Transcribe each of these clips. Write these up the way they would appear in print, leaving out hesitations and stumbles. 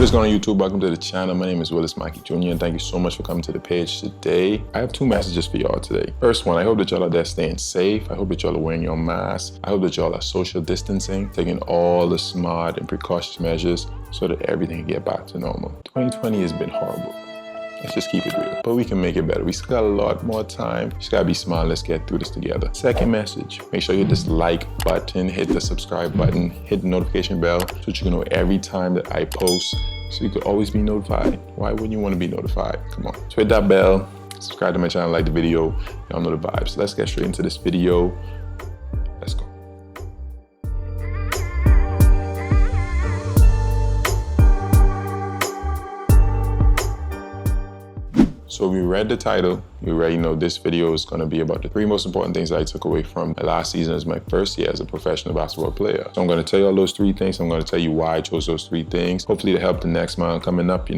What is going on YouTube? Welcome to the channel. My name is Willis Mackey Jr. and thank you so much for coming to the page today. I have two messages for y'all today. First one, I hope that y'all are there staying safe. I hope that y'all are wearing your masks. I hope that y'all are social distancing, taking all the smart and precautious measures so that everything can get back to normal. 2020 has been horrible. Let's just keep it real. But we can make it better. We still got a lot more time. Just gotta be smart. Let's get through this together. Second message, make sure you hit this like button, hit the subscribe button, hit the notification bell so that you can know every time that I post so you could always be notified. Why wouldn't you want to be notified? Come on. So hit that bell, subscribe to my channel, like the video. Y'all know the vibes. Let's get straight into this video. Let's go. So we read the title, we already know this video is gonna be about the three most important things I took away from last season as my first year as a professional basketball player. So I'm gonna tell you all those three things. I'm gonna tell you why I chose those three things, hopefully to help the next man coming up,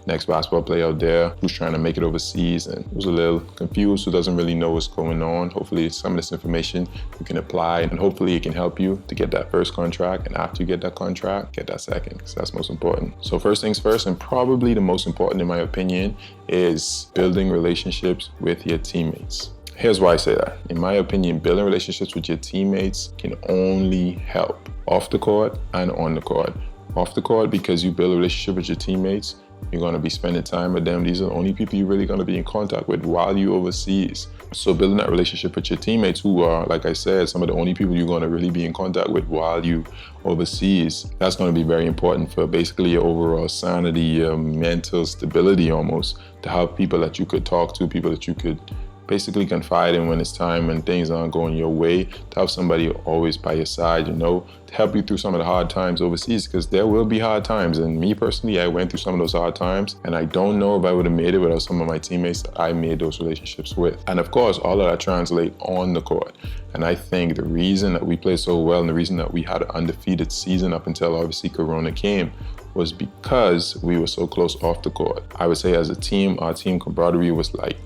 next basketball player out there who's trying to make it overseas and who's a little confused, who doesn't really know what's going on. Hopefully some of this information you can apply and hopefully it can help you to get that first contract, and after you get that contract, get that second, because that's most important. So first things first, and probably the most important in my opinion, is building relationships with your teammates. Here's why I say that. In my opinion, building relationships with your teammates can only help off the court and on the court. Off the court, because you build a relationship with your teammates, you're gonna be spending time with them. These are the only people you're really gonna be in contact with while you're overseas. So building that relationship with your teammates, who are, like I said, some of the only people you're gonna really be in contact with while you overseas, that's gonna be very important for basically your overall sanity, your mental stability almost, to have people that you could talk to, people that you could basically confide in when it's time, when things aren't going your way, to have somebody always by your side, to help you through some of the hard times overseas, because there will be hard times. And me personally, I went through some of those hard times, and I don't know if I would have made it without some of my teammates that I made those relationships with. And of course, all of that translates on the court. And I think the reason that we played so well and the reason that we had an undefeated season up until obviously Corona came was because we were so close off the court. I would say as a team, our team camaraderie was like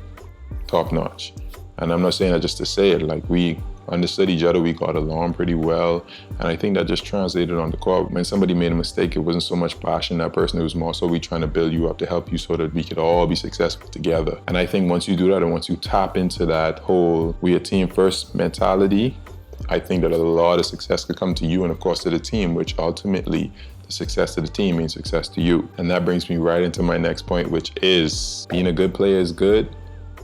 top notch. And I'm not saying that just to say it, like we understood each other, we got along pretty well. And I think that just translated on the court. When somebody made a mistake, it wasn't so much bashing that person, it was more so we trying to build you up to help you so that we could all be successful together. And I think once you do that and once you tap into that whole we a team first mentality, I think that a lot of success could come to you and of course to the team, which ultimately the success to the team means success to you. And that brings me right into my next point, which is being a good player is good,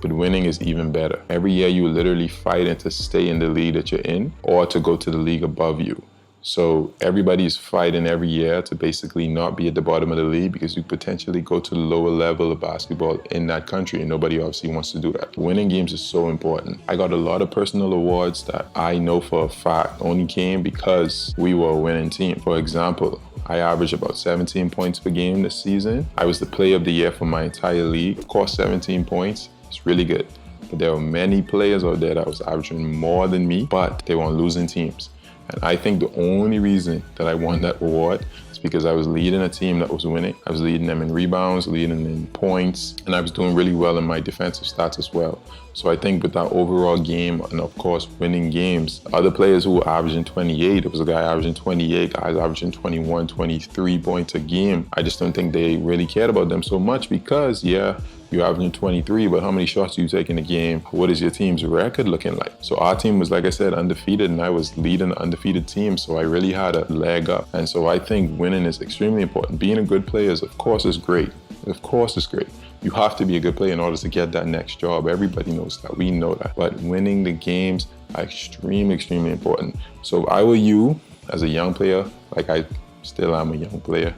but winning is even better. Every year you literally fighting to stay in the league that you're in or to go to the league above you. So everybody's fighting every year to basically not be at the bottom of the league because you potentially go to the lower level of basketball in that country, and nobody obviously wants to do that. Winning games is so important. I got a lot of personal awards that I know for a fact only came because we were a winning team. For example, I averaged about 17 points per game this season. I was the player of the year for my entire league. Of course, 17 points. It's really good. But there were many players out there that was averaging more than me, but they were on losing teams. And I think the only reason that I won that award is because I was leading a team that was winning. I was leading them in rebounds, leading them in points, and I was doing really well in my defensive stats as well. So I think with that overall game and of course winning games, other players who were averaging 28, there was a guy averaging 28, guys averaging 21, 23 points a game. I just don't think they really cared about them so much because, yeah, you're averaging 23, but how many shots do you take in a game? What is your team's record looking like? So our team was, like I said, undefeated, and I was leading the undefeated team, so I really had a leg up. And so I think winning is extremely important. Being a good player is, of course, is great. Of course, it's great. You have to be a good player in order to get that next job. Everybody knows that. We know that. But winning the games are extremely, extremely important. So if I were you, as a young player, like I still am a young player,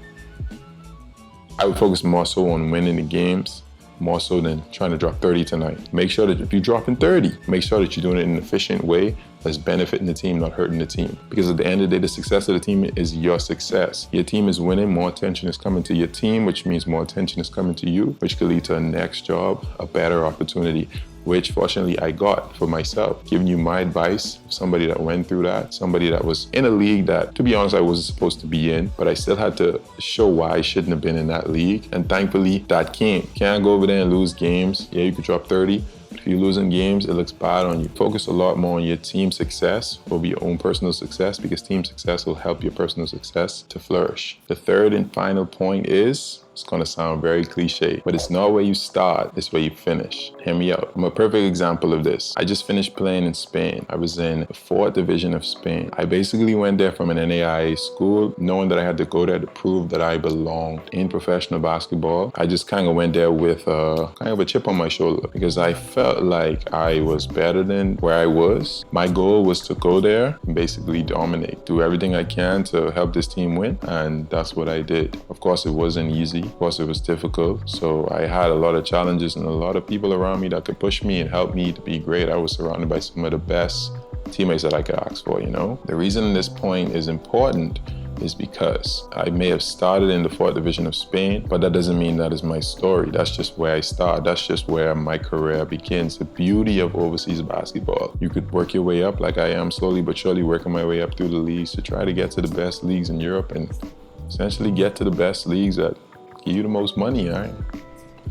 I would focus more so on winning the games, more so than trying to drop 30 tonight. Make sure that if you're dropping 30, make sure that you're doing it in an efficient way that's benefiting the team, not hurting the team. Because at the end of the day, the success of the team is your success. Your team is winning, more attention is coming to your team, which means more attention is coming to you, which could lead to a next job, a better opportunity, which fortunately I got for myself. Giving you my advice, somebody that went through that, somebody that was in a league that, to be honest, I wasn't supposed to be in, but I still had to show why I shouldn't have been in that league. And thankfully that came. Can't go over there and lose games. Yeah, you could drop 30, but If you're losing games, it looks bad on you. Focus a lot more on your team success over your own personal success, because team success will help your personal success to flourish. The third and final point is, it's gonna sound very cliche, but it's not where you start, it's where you finish. Hear me out. I'm a perfect example of this. I just finished playing in Spain. I was in the 4th division of Spain. I basically went there from an NAIA school, knowing that I had to go there to prove that I belonged in professional basketball. I just kind of went there with kind of a chip on my shoulder, because I felt like I was better than where I was. My goal was to go there and basically dominate, do everything I can to help this team win, and that's what I did. Of course, it wasn't easy. Of course, it was difficult. So I had a lot of challenges and a lot of people around me that could push me and help me to be great. I was surrounded by some of the best teammates that I could ask for, you know? The reason this point is important is because I may have started in the 4th division of Spain, but that doesn't mean that is my story. That's just where I start. That's just where my career begins. The beauty of overseas basketball. You could work your way up like I am, slowly but surely working my way up through the leagues to try to get to the best leagues in Europe and essentially get to the best leagues that give you the most money. I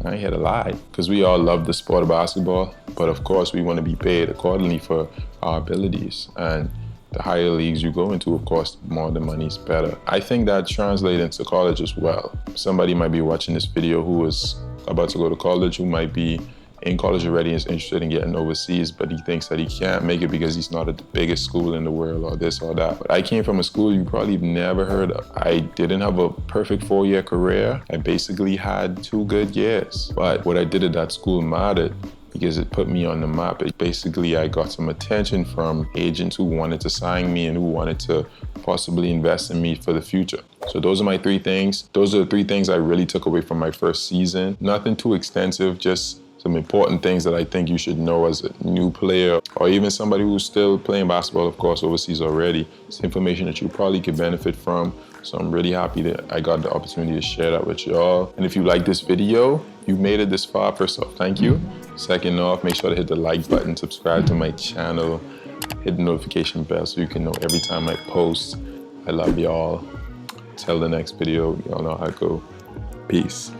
ain't here to lie, because we all love the sport of basketball, but of course we want to be paid accordingly for our abilities. And the higher leagues you go into, of course, the more the money's better. I think that translates into college as well. Somebody might be watching this video who is about to go to college, who might be in college already and is interested in getting overseas, but he thinks that he can't make it because he's not at the biggest school in the world or this or that. But I came from a school you probably never heard of. I didn't have a perfect 4-year career. I basically had 2 good years. But what I did at that school mattered, because it put me on the map. Basically, I got some attention from agents who wanted to sign me and who wanted to possibly invest in me for the future. So those are my 3 things. Those are the 3 things I really took away from my first season. Nothing too extensive, just some important things that I think you should know as a new player, or even somebody who's still playing basketball, of course, overseas already. It's information that you probably could benefit from. So I'm really happy that I got the opportunity to share that with y'all. And if you like this video, you made it this far, first off, thank you. Second off, make sure to hit the like button, subscribe to my channel, hit the notification bell so you can know every time I post. I love y'all. Till the next video, y'all know how it go. Peace.